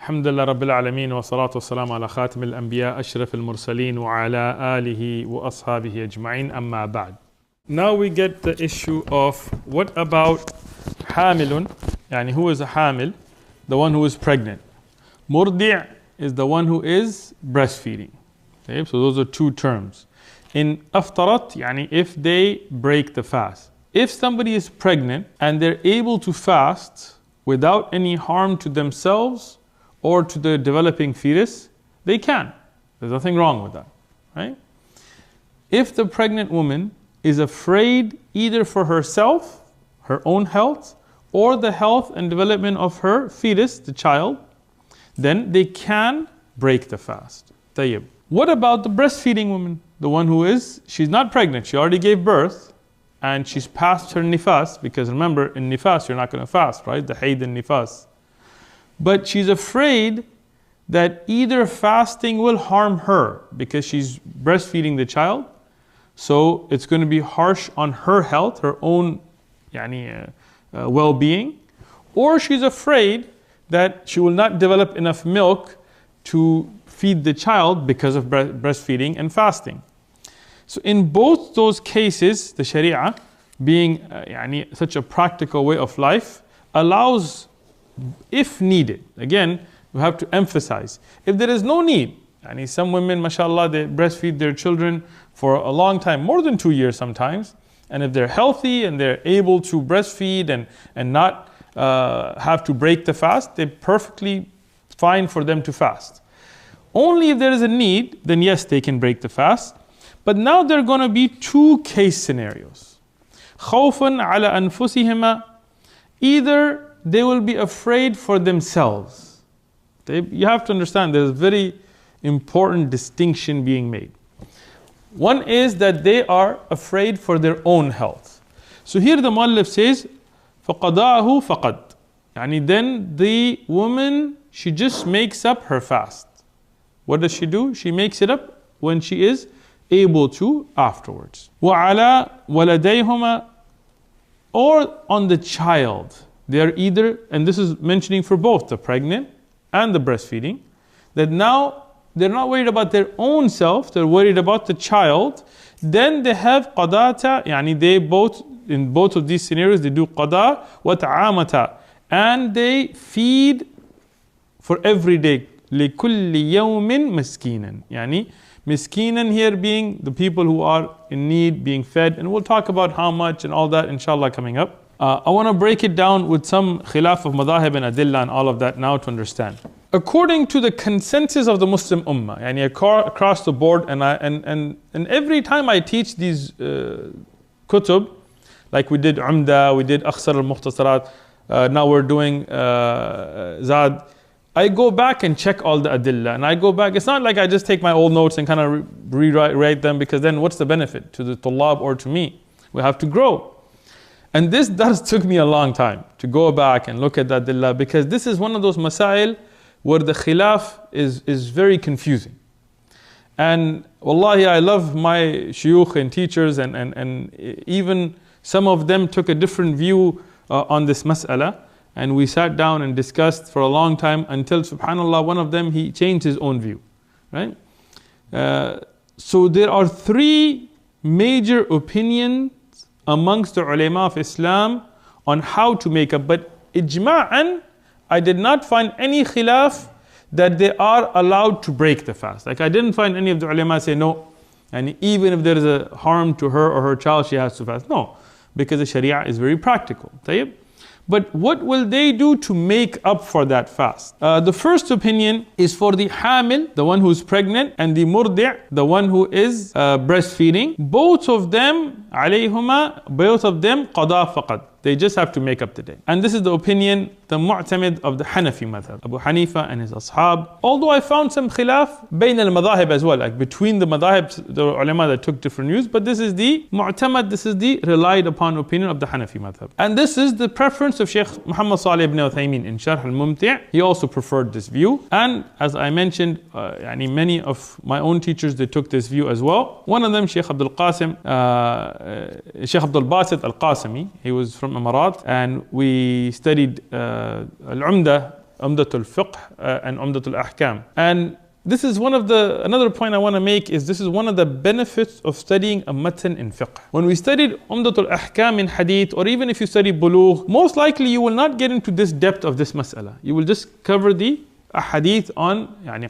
الحمد لله رب العالمين والصلاة والسلام على خاتم الأنبياء أشرف المرسلين وعلى آله وأصحابه أجمعين أما بعد. Now we get the issue of what about حامل, يعني who is a حامل, the one who is pregnant. مرضع is the one who is breastfeeding. Okay, so those are two terms. In أفطرت, يعني if they break the fast. If somebody is pregnant and they're able to fast without any harm to themselves or to the developing fetus, they can. There's nothing wrong with that, right? If the pregnant woman is afraid either for herself, her own health, or the health and development of her fetus, the child, then they can break the fast. طيب. What about the breastfeeding woman? The one who she's not pregnant, she already gave birth, and she's past her nifas, because remember, in nifas you're not going to fast, right? The hayd and nifas. But she's afraid that either fasting will harm her because she's breastfeeding the child, so it's going to be harsh on her health, her own well-being, or she's afraid that she will not develop enough milk to feed the child because of breastfeeding and fasting. So in both those cases, the Sharia, being such a practical way of life, allows, if needed. Again, we have to emphasize, if there is no need, some women, mashallah, they breastfeed their children for a long time, more than 2 years sometimes, and if they're healthy and they're able to breastfeed and not have to break the fast, they're perfectly fine for them to fast. Only if there is a need, then yes, they can break the fast. But now there are going to be two case scenarios. خوفا على أنفسهما, either they will be afraid for themselves. You have to understand there's a very important distinction being made. One is that they are afraid for their own health. So here the Muallif says, فَقَضَاهُ فَقَدْ, then the woman, she just makes up her fast. What does she do? She makes it up when she is able to afterwards. وَعَلَى وَلَدَيْهُمَا, or on the child. They are either, and this is mentioning for both the pregnant and the breastfeeding, that now they're not worried about their own self, they're worried about the child. Then they have qadata, they both, in both of these scenarios, they do qada wa ta'amata, and they feed for every day. لِكُلِّ يَوْمٍ مِسْكِينًا, miskinan here being the people who are in need, being fed, and we'll talk about how much and all that inshallah coming up. I want to break it down with some khilaf of madahib and adillah and all of that now to understand. According to the consensus of the Muslim ummah, across the board, and every time I teach these kutub, like we did Umda, we did Akhsar al-Mukhtasarat, now we're doing Zad, I go back and check all the adillah, and I go back. It's not like I just take my old notes and kind of rewrite them, because then what's the benefit to the tullab or to me? We have to grow. And this took me a long time to go back and look at the adillah, because this is one of those masail where the khilaf is very confusing. And wallahi, I love my shuyukh and teachers, and even some of them took a different view on this mas'ala. And we sat down and discussed for a long time until, subhanallah, one of them, he changed his own view, right? So there are three major opinions amongst the ulama of Islam on how to make up. But ijma'an, I did not find any khilaf that they are allowed to break the fast. Like I didn't find any of the ulama say no, and even if there is a harm to her or her child, she has to fast. No, because the sharia is very practical. طيب? But what will they do to make up for that fast? The first opinion is for the hamil, the one who is pregnant, and the murdi', the one who is breastfeeding. Both of them, alayhuma, both of them qada faqad. They just have to make up the day. And this is the opinion, the mu'tamid of the Hanafi madhab, Abu Hanifa and his ashab. Although I found some khilaf bayn al-madahib as well, like between the madahib, the ulama that took different views, but this is the mu'tamad, this is the relied upon opinion of the Hanafi madhab. And this is the preference of Shaykh Muhammad Salih ibn Uthaymin in Sharh al-Mumti'. He also preferred this view. And as I mentioned, many of my own teachers, they took this view as well. One of them, Shaykh Abdul Qasim, Shaykh Abdul Basit al-Qasimi, he was from Imarat, and we studied Al-Umda Umdatul Fiqh and Umdatul Ahkam. And this is another point I want to make is this is one of the benefits of studying a matan in fiqh. When we studied Umdatul Ahkam in hadith, or even if you study Bulugh, most likely you will not get into this depth of this mas'ala. You will just cover the hadith on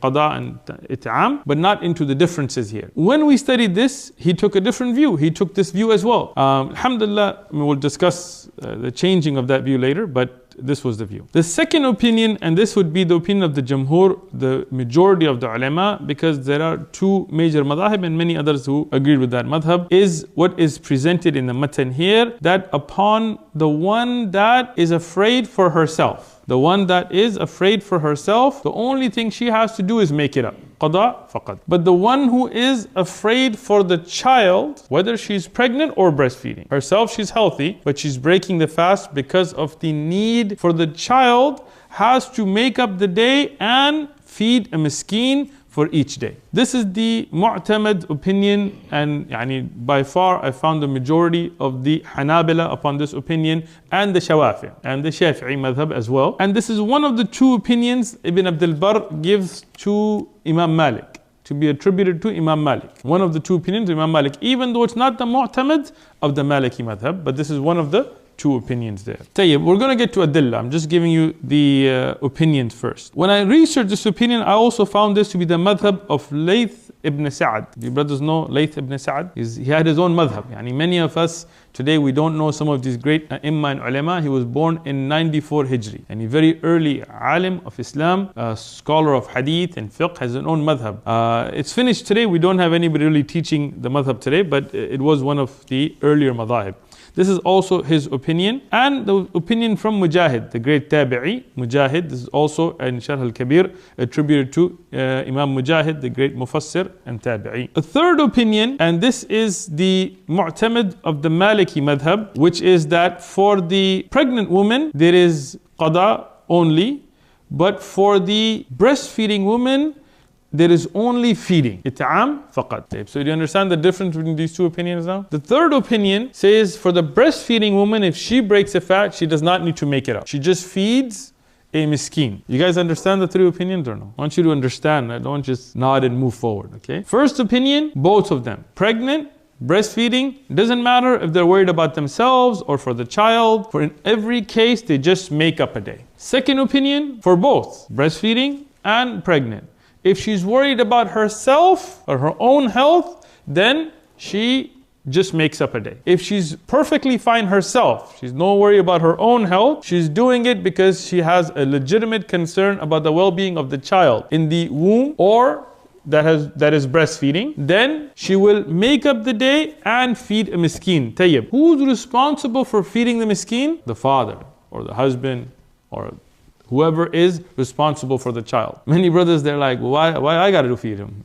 qada and it'am, but not into the differences here. When we studied this, he took a different view. He took this view as well. Alhamdulillah, we'll discuss the changing of that view later, but this was the view. The second opinion, and this would be the opinion of the Jamhur, the majority of the ulama, because there are two major madhahib and many others who agreed with that madhab, is what is presented in the matan here, that upon the one that is afraid for herself, the one that is afraid for herself, the only thing she has to do is make it up. Qada faqad. But the one who is afraid for the child, whether she's pregnant or breastfeeding, herself she's healthy, but she's breaking the fast because of the need for the child, has to make up the day and feed a miskin for each day. This is the mu'tamad opinion, and by far I found the majority of the Hanabila upon this opinion, and the Shawafi and the Shafi'i madhab as well. And this is one of the two opinions Ibn Abdul Barr gives to Imam Malik, to be attributed to Imam Malik. One of the two opinions, Imam Malik, even though it's not the mu'tamad of the Maliki madhab, but this is one of the two opinions there. Tayyib, we're going to get to Adillah. I'm just giving you the opinions first. When I researched this opinion, I also found this to be the madhab of Layth ibn Sa'ad. You brothers know Layth ibn Sa'ad? He had his own madhab. Many of us today, we don't know some of these great imma and ulama. He was born in 94 Hijri, and a very early alim of Islam, a scholar of hadith and fiqh, has his own madhab. It's finished today. We don't have anybody really teaching the madhab today, but it was one of the earlier madhahib. This is also his opinion, and the opinion from Mujahid, the great tabi'i. Mujahid, this is also in Sharh al-Kabir attributed to Imam Mujahid, the great mufassir and tabi'i. A third opinion, and this is the mu'tamad of the Maliki madhab, which is that for the pregnant woman there is qada only, but for the breastfeeding woman there is only feeding. It'am faqat. So do you understand the difference between these two opinions now? The third opinion says for the breastfeeding woman, if she breaks a fast, she does not need to make it up. She just feeds a miskin. You guys understand the three opinions or no? I want you to understand. I don't just nod and move forward, okay? First opinion, both of them. Pregnant, breastfeeding, doesn't matter if they're worried about themselves or for the child. For in every case, they just make up a day. Second opinion, for both, breastfeeding and pregnant. If she's worried about herself or her own health, then she just makes up a day. If she's perfectly fine herself, she's no worry about her own health, she's doing it because she has a legitimate concern about the well-being of the child in the womb or that is breastfeeding, then she will make up the day and feed a miskin. Tayyib. Who's responsible for feeding the miskin? The father or the husband or whoever is responsible for the child. Many brothers, they're like, well, why I got to feed him?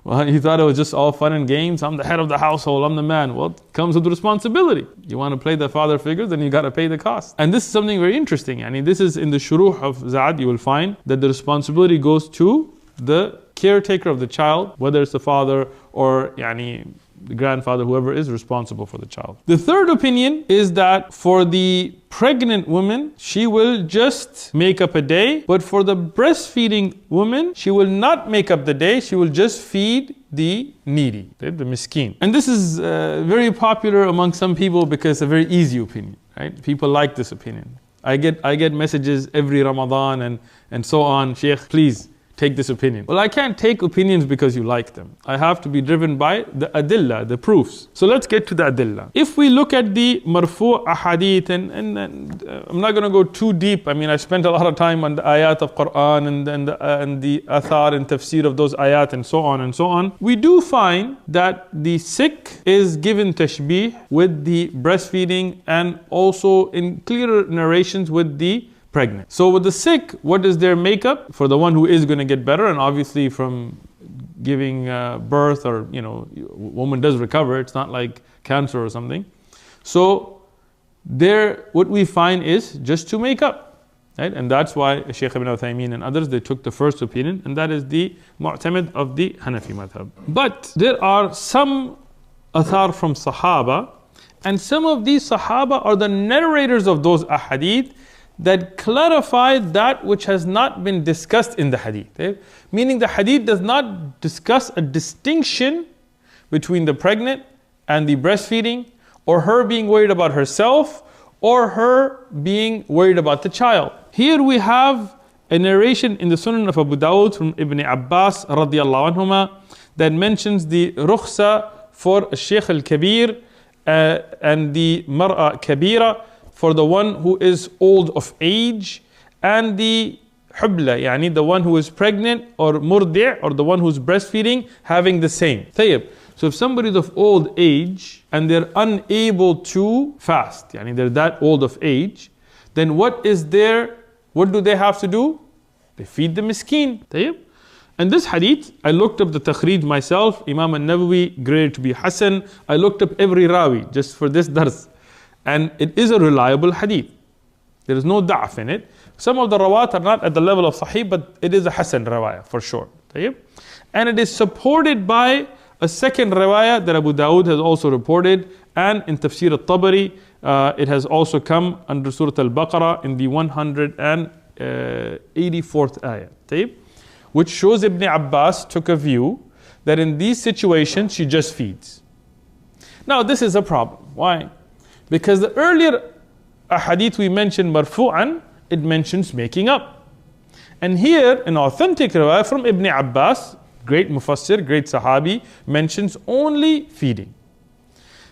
Well, you thought it was just all fun and games. I'm the head of the household. I'm the man. Well, it comes with responsibility. You want to play the father figure, then you got to pay the cost. And this is something very interesting. This is in the shuruh of Za'ad, you will find that the responsibility goes to the caretaker of the child, whether it's the father or the grandfather, whoever is responsible for the child. The third opinion is that for the pregnant woman, she will just make up a day, but for the breastfeeding woman, she will not make up the day, she will just feed the needy, the miskin. And this is very popular among some people because it's a very easy opinion, right? People like this opinion. I get messages every Ramadan and so on, Shaykh, please take this opinion. Well, I can't take opinions because you like them. I have to be driven by the adillah, the proofs. So let's get to the adillah. If we look at the marfu' ahadith, and I'm not going to go too deep. I spent a lot of time on the ayat of Quran and the athar and tafsir of those ayat and so on and so on. We do find that the sick is given tashbih with the breastfeeding and also in clearer narrations with the pregnant. So with the sick, what is their makeup? For the one who is going to get better, and obviously from giving birth or, woman does recover, it's not like cancer or something. So there, what we find is just to make up, right? And that's why Shaykh Ibn Uthaymeen and others, they took the first opinion, and that is the mu'tamid of the Hanafi madhab. But there are some athar from Sahaba, and some of these Sahaba are the narrators of those ahadith that clarify that which has not been discussed in the hadith. Meaning the hadith does not discuss a distinction between the pregnant and the breastfeeding, or her being worried about herself, or her being worried about the child. Here we have a narration in the Sunan of Abu Dawud from Ibn Abbas radiallahu anhuma that mentions the rukhsa for Shaykh al-Kabir and the Mar'a Kabira, for the one who is old of age, and the Hubla, yani the one who is pregnant, or Murdi', or the one who is breastfeeding, having the same. Tayyib. So if somebody is of old age and they're unable to fast, yani they're that old of age, then what do they have to do? They feed the miskin. Tayyib. And this hadith, I looked up the takhrij myself, Imam al-Nawawi graded to be Hasan. I looked up every rawi just for this dars. And it is a reliable hadith. There is no da'af in it. Some of the rawat are not at the level of sahih, but it is a Hasan rawaya for sure. Tayyib. And it is supported by a second riwayah that Abu Dawud has also reported, and in Tafsir al-Tabari, it has also come under Surah Al-Baqarah in the 184th ayah. Tayyib. Which shows Ibn Abbas took a view that in these situations she just feeds. Now this is a problem. Why? Because the earlier hadith we mentioned marfu'an, it mentions making up. And here an authentic riwayah from Ibn Abbas, great mufassir, great sahabi, mentions only feeding.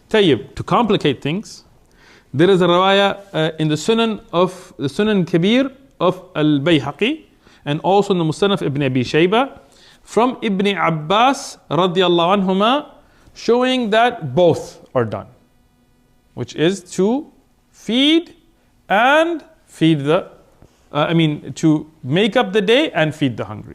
Tayyib, to complicate things, there is a riwayah in the Sunan Kabir of Al-Bayhaqi, and also in the Musannaf Ibn Abi Shayba, from Ibn Abbas radiallahu anhuma, showing that both are done, which is to feed and feed to make up the day and feed the hungry.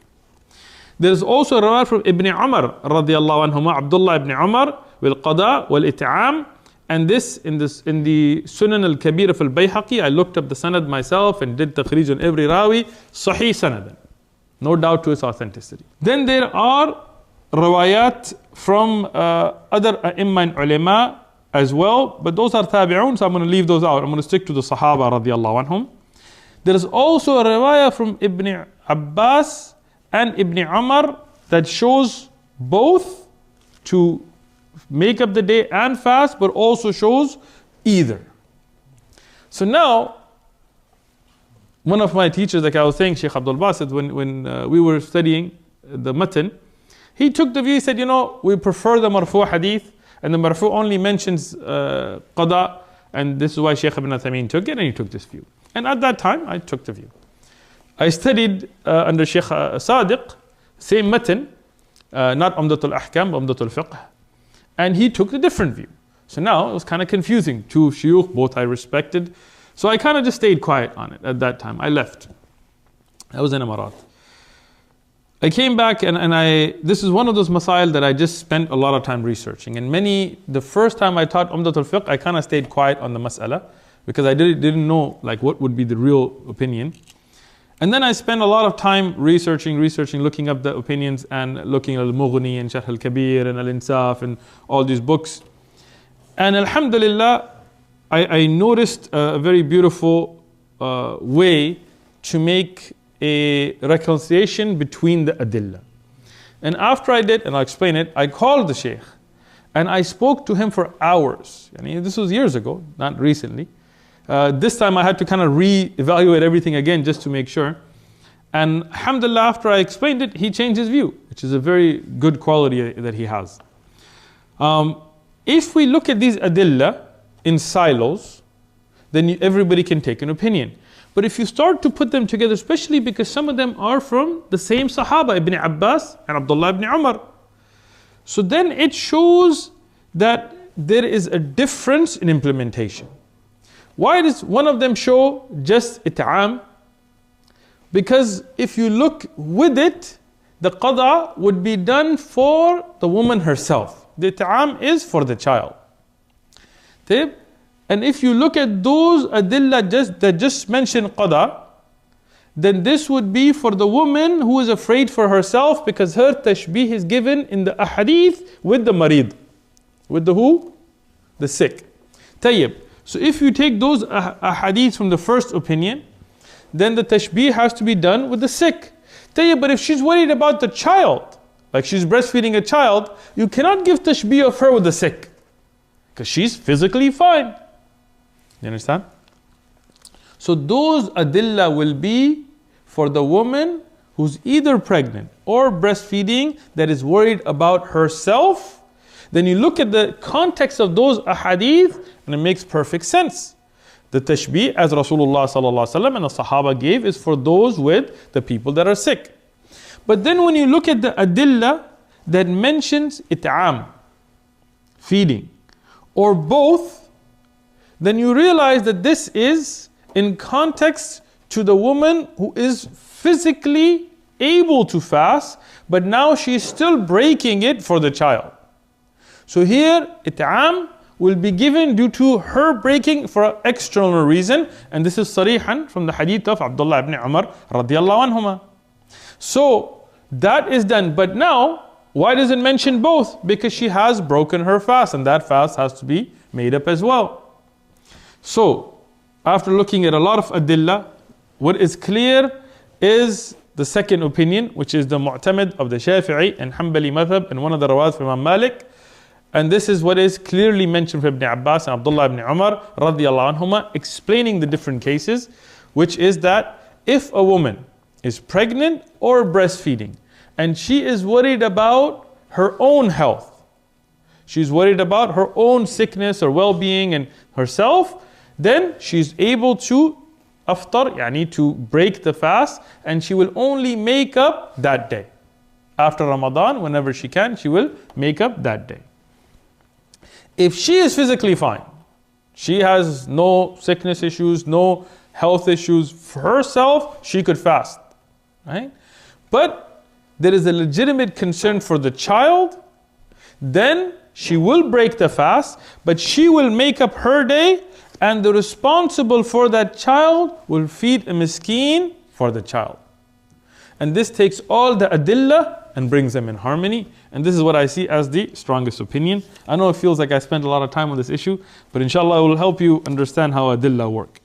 There is also a riwayah from Ibn Umar radiallahu anhuma, Abdullah ibn Umar, bil qada wal it'am, and this in the Sunan al-Kabir of al-Bayhaqi. I looked up the sanad myself and did takhrij on every rawi, sahih sanadan, no doubt to its authenticity. Then there are riwayat from other a'imma and ulama as well, but those are tabi'un, so I'm going to leave those out. I'm going to stick to the Sahaba radiallahu anhum. There is also a riwayah from Ibn Abbas and Ibn Umar that shows both to make up the day and fast, but also shows either. So now, one of my teachers, like I was saying, Shaykh Abdul Basit, when we were studying the matan, he took the view, he said, we prefer the marfu' hadith, and the marfu' only mentions qada, and this is why Shaykh Ibn Uthaymeen took it, and he took this view. And at that time, I took the view. I studied under Shaykh Sadiq, same matan, not Umdatul Ahkam, Umdatul Fiqh, and he took a different view. So now it was kind of confusing. Two shuyukh, both I respected. So I kind of just stayed quiet on it at that time. I left. I was in Emirat. I came back and this is one of those masail that I just spent a lot of time researching. And the first time I taught Umdatul Fiqh, I kind of stayed quiet on the mas'ala because I didn't know like what would be the real opinion. And then I spent a lot of time researching, looking up the opinions and looking at Al-Mughni and Sharh Al-Kabir and Al-Insaf and all these books. And Alhamdulillah, I noticed a very beautiful way to make a reconciliation between the adillah. And after I did, and I'll explain it, I called the Shaykh and I spoke to him for hours. I mean, this was years ago, not recently. This time I had to kind of re-evaluate everything again just to make sure. And alhamdulillah, after I explained it, he changed his view, which is a very good quality that he has. If we look at these adillah in silos, then everybody can take an opinion. But if you start to put them together, especially because some of them are from the same Sahaba, Ibn Abbas and Abdullah ibn Umar, so then it shows that there is a difference in implementation. Why does one of them show just it'am? Because if you look with it, the qada would be done for the woman herself. The it'am is for the child. And if you look at those adillah that just mention qada, then this would be for the woman who is afraid for herself, because her tashbih is given in the ahadith with the marid. With the who? The sick. Tayyib. So if you take those ahadith from the first opinion, then the tashbih has to be done with the sick. But if she's worried about the child, like she's breastfeeding a child, you cannot give tashbih of her with the sick, because she's physically fine. You understand? So those adillah will be for the woman who's either pregnant or breastfeeding that is worried about herself. Then you look at the context of those ahadith and it makes perfect sense. The tashbih, as Rasulullah sallallahu alaihi wasallam and the Sahaba gave, is for those with the people that are sick. But then when you look at the adillah that mentions it'am, feeding, or both, then you realize that this is in context to the woman who is physically able to fast, but now she is still breaking it for the child. So here, it'am will be given due to her breaking for an external reason, and this is sarihan from the hadith of Abdullah ibn Umar radiallahu anhuma. So that is done, but now why does it mention both? Because she has broken her fast, and that fast has to be made up as well. So after looking at a lot of adillah, what is clear is the second opinion, which is the mu'tamad of the Shafi'i and Hanbali madhab and one of the rawat from Imam Malik. And this is what is clearly mentioned from Ibn Abbas and Abdullah ibn Umar radiallahu anhuma, explaining the different cases, which is that if a woman is pregnant or breastfeeding and she is worried about her own health, she's worried about her own sickness or well-being and herself, then she's able to aftar, yani to break the fast, and she will only make up that day. After Ramadan, whenever she can, she will make up that day. If she is physically fine, she has no sickness issues, no health issues for herself, she could fast, right? But there is a legitimate concern for the child, then she will break the fast, but she will make up her day, and the responsible for that child will feed a miskeen for the child. And this takes all the adillah and brings them in harmony. And this is what I see as the strongest opinion. I know it feels like I spent a lot of time on this issue, but inshallah it will help you understand how adillah work.